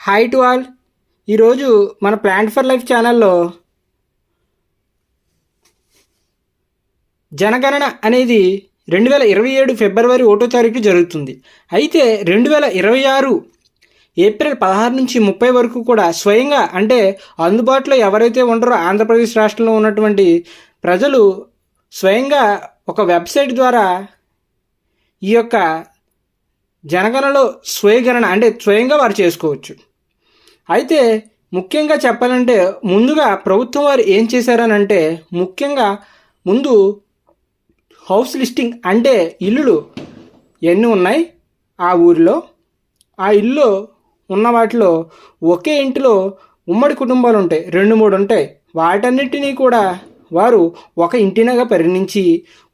Hi to all. ఈరోజు మన plant for life ఛానల్లో జనగణన అనేది 2027 ఫిబ్రవరి 1వ తారీఖు జరుగుతుంది. అయితే 2026 ఏప్రిల్ 16 నుంచి 30 వరకు కూడా స్వయంగా అంటే అందుబాటులో ఎవరైతే ఉంటారో ఆంధ్రప్రదేశ్ రాష్ట్రంలో ఉన్నటువంటి ప్రజలు స్వయంగా ఒక వెబ్సైట్ ద్వారా ఈ యొక్క జనగణనలో స్వయగణన అంటే స్వయంగా వారు చేసుకోవచ్చు. అయితే ముఖ్యంగా చెప్పాలంటే ముందుగా ప్రభుత్వం వారు ఏం చేశారనంటే ముఖ్యంగా ముందు హౌస్ లిస్టింగ్ అంటే ఇల్లులు ఎన్ని ఉన్నాయి ఆ ఊరిలో, ఆ ఇల్లు ఉన్న వాటిలో ఒకే ఇంటిలో ఉమ్మడి కుటుంబాలు ఉంటాయి, 2-3 ఉంటాయి. వాటన్నిటినీ కూడా వారు ఒక ఇంటినగా పరిగణించి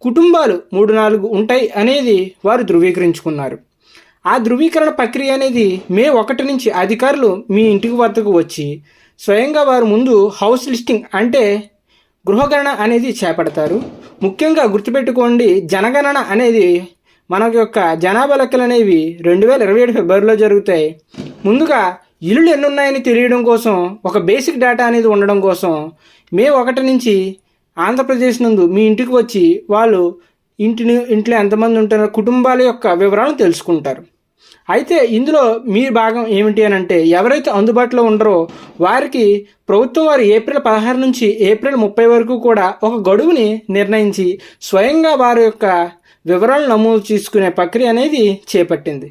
కుటుంబాలు 3-4 ఉంటాయి అనేది వారు ధృవీకరించుకున్నారు. ఆ ధృవీకరణ ప్రక్రియ అనేది మే 1 నుంచి అధికారులు మీ ఇంటికి వద్దకు వచ్చి స్వయంగా వారు ముందు హౌస్ లిస్టింగ్ అంటే గృహగణన అనేది చేపడతారు. ముఖ్యంగా గుర్తుపెట్టుకోండి, జనగణన అనేది మన యొక్క జనాభా లెక్కలు అనేవి 2027 ఫిబ్రవరిలో జరుగుతాయి. ముందుగా ఇల్లులు ఎన్ని ఉన్నాయని తెలియడం కోసం ఒక బేసిక్ డేటా అనేది ఉండడం కోసం మే 1 నుంచి ఆంధ్రప్రదేశ్ నందు మీ ఇంటికి వచ్చి వాళ్ళు ఇంట్లో ఎంతమంది ఉంటారో కుటుంబాల యొక్క వివరాలను తెలుసుకుంటారు. అయితే ఇందులో మీ భాగం ఏమిటి అని అంటే ఎవరైతే అందుబాటులో ఉండరో వారికి ప్రభుత్వం వారు ఏప్రిల్ 16 నుంచి ఏప్రిల్ 30 వరకు కూడా ఒక గడువుని నిర్ణయించి స్వయంగా వారి యొక్క వివరాలు నమోదు చేసుకునే ప్రక్రియ అనేది చేపట్టింది.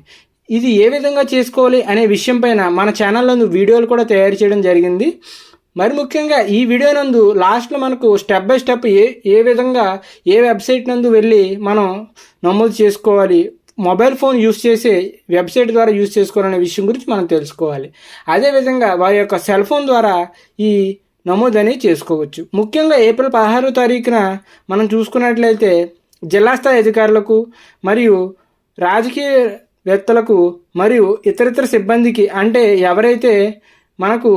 ఇది ఏ విధంగా చేసుకోవాలి అనే విషయం పైన మన ఛానల్లో వీడియోలు కూడా తయారు చేయడం జరిగింది. మరి ముఖ్యంగా ఈ వీడియో నందు లాస్ట్లో మనకు స్టెప్ బై స్టెప్ ఏ విధంగా ఏ వెబ్సైట్ నందు వెళ్ళి మనం నమోదు చేసుకోవాలి, మొబైల్ ఫోన్ యూస్ చేసే వెబ్సైట్ ద్వారా యూస్ చేసుకోవాలనే విషయం గురించి మనం తెలుసుకోవాలి. అదేవిధంగా వారి యొక్క సెల్ ఫోన్ ద్వారా ఈ నమోదు అనేది చేసుకోవచ్చు. ముఖ్యంగా ఏప్రిల్ 16వ తారీఖున మనం చూసుకున్నట్లయితే జిల్లా స్థాయి అధికారులకు మరియు రాజకీయవేత్తలకు మరియు ఇతరితర సిబ్బందికి అంటే ఎవరైతే మనకు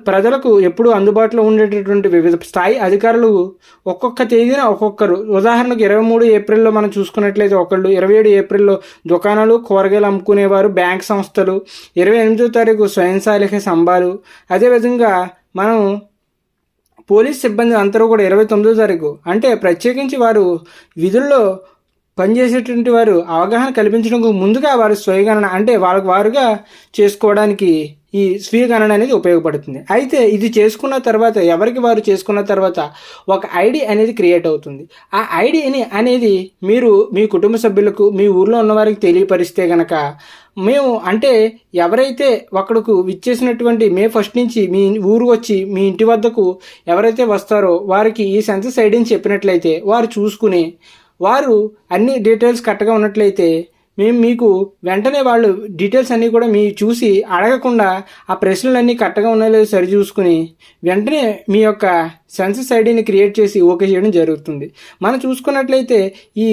ప్రజలకు ఎప్పుడు అందుబాటులో ఉండేటటువంటి వివిధ స్థాయి అధికారులు ఒక్కొక్క తేదీన ఒక్కొక్కరు, ఉదాహరణకు 23 ఏప్రిల్లో మనం చూసుకున్నట్లయితే ఒకళ్ళు, 27 ఏప్రిల్లో దుకాణాలు కూరగాయలు అమ్ముకునేవారు, బ్యాంక్ సంస్థలు, 28వ తారీఖు స్వయం సహాయక సంఘాలు, అదేవిధంగా మనం పోలీస్ సిబ్బంది అందరూ కూడా 29వ తారీఖు అంటే ప్రత్యేకించి వారు విధుల్లో పనిచేసేటువంటి వారు అవగాహన కల్పించడానికి ముందుగా వారు స్వయగణన అంటే వాళ్ళకు వారుగా చేసుకోవడానికి ఈ స్వీయ గణన అనేది ఉపయోగపడుతుంది. అయితే ఇది చేసుకున్న తర్వాత ఎవరికి వారు చేసుకున్న తర్వాత ఒక ఐడి అనేది క్రియేట్ అవుతుంది. ఆ ఐడిని అనేది మీరు మీ కుటుంబ సభ్యులకు మీ ఊర్లో ఉన్న వారికి తెలియపరిస్తే గనక మేము అంటే ఎవరైతే అక్కడకు విచ్చేసినటువంటి మే 1 నుంచి మీ ఊరు వచ్చి మీ ఇంటి వద్దకు ఎవరైతే వస్తారో వారికి ఈ సెన్సస్ ఐడిని చెప్పినట్లయితే వారు చూసుకుని వారు అన్ని డీటెయిల్స్ కరెక్ట్గా ఉన్నట్లయితే మేము మీకు వెంటనే వాళ్ళు డీటెయిల్స్ అన్నీ కూడా మీ చూసి అడగకుండా ఆ ప్రశ్నలన్నీ కరెక్ట్గా ఉన్నాయో లేదో సరి చూసుకుని వెంటనే మీ యొక్క సెన్సస్ ఐడిని క్రియేట్ చేసి ఓకే చేయడం జరుగుతుంది. మనం చూసుకున్నట్లయితే ఈ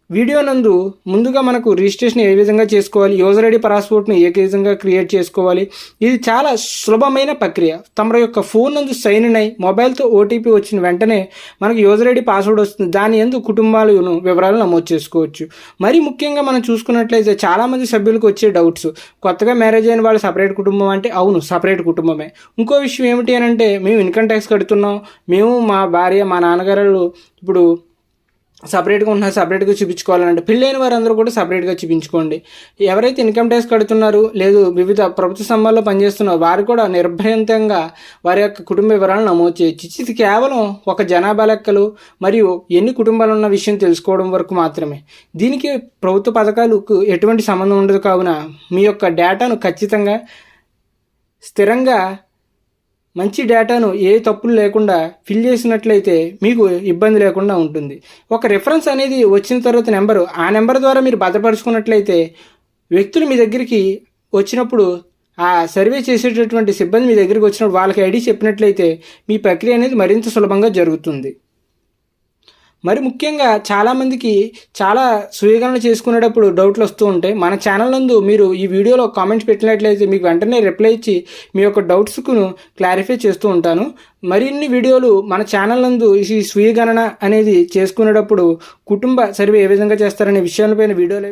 వీడియో నందు ముందుగా మనకు రిజిస్ట్రేషన్ ఏ విధంగా చేసుకోవాలి, యూజర్ ఐడి పాస్పోర్ట్ను ఏ విధంగా క్రియేట్ చేసుకోవాలి, ఇది చాలా సులభమైన ప్రక్రియ. తమ యొక్క ఫోన్ నందు సైన్ ఇన్ అయి మొబైల్తో ఓటీపీ వచ్చిన వెంటనే మనకు యూజర్ ఐడి పాస్వర్డ్ వస్తుంది. దాని యందు కుటుంబాలను వివరాలు నమోదు చేసుకోవచ్చు. మరి ముఖ్యంగా మనం చూసుకున్నట్లయితే చాలామంది సభ్యులకు వచ్చే డౌట్స్, కొత్తగా మ్యారేజ్ అయిన వాళ్ళు సపరేట్ కుటుంబం అంటే అవును సపరేట్ కుటుంబమే. ఇంకో విషయం ఏమిటి అని అంటే మేము ఇన్కమ్ ట్యాక్స్ కడుతున్నాం, మేము మా భార్య మా నాన్నగారు ఇప్పుడు సపరేట్గా ఉంటున్నారు, సపరేట్గా చూపించుకోవాలంటే పెళ్ళైన వారందరూ కూడా సపరేట్గా చూపించుకోండి. ఎవరైతే ఇన్కమ్ ట్యాక్స్ కడుతున్నారు లేదు వివిధ ప్రభుత్వ సంఘాల్లో పనిచేస్తున్నారు వారు కూడా నిర్భయంతంగా వారి యొక్క కుటుంబ వివరాలను నమోదు చేయొచ్చు. ఇది కేవలం ఒక జనాభా లెక్కలు మరియు ఎన్ని కుటుంబాలు ఉన్న విషయం తెలుసుకోవడం వరకు మాత్రమే. దీనికి ప్రభుత్వ పథకాలకు ఎటువంటి సంబంధం ఉండదు. కావున మీ యొక్క డేటాను ఖచ్చితంగా స్థిరంగా మంచి డేటాను ఏ తప్పులు లేకుండా ఫిల్ చేసినట్లయితే మీకు ఇబ్బంది లేకుండా ఉంటుంది. ఒక రిఫరెన్స్ అనేది వచ్చిన తర్వాత ఆ నెంబర్ ద్వారా మీరు భద్రపరుచుకున్నట్లయితే వ్యక్తులు మీ దగ్గరికి వచ్చినప్పుడు ఆ సర్వే చేసేటటువంటి సిబ్బంది మీ దగ్గరికి వచ్చినప్పుడు వాళ్ళకి ఐడి చెప్పినట్లయితే మీ ప్రక్రియ అనేది మరింత సులభంగా జరుగుతుంది. మరి ముఖ్యంగా చాలామందికి చాలా స్వీకరణ చేసుకునేటప్పుడు డౌట్లు వస్తూ ఉంటాయి. మన ఛానల్ నందు మీరు ఈ వీడియోలో కామెంట్స్ పెట్టినట్లయితే మీకు వెంటనే రిప్లై ఇచ్చి మీ యొక్క డౌట్స్కు క్లారిఫై చేస్తూ ఉంటాను. మరిన్ని వీడియోలు మన ఛానల్ నందు ఈ స్వీయ గణన అనేది చేసుకునేటప్పుడు కుటుంబ సర్వే ఏ విధంగా చేస్తారనే విషయాలపైన వీడియోలు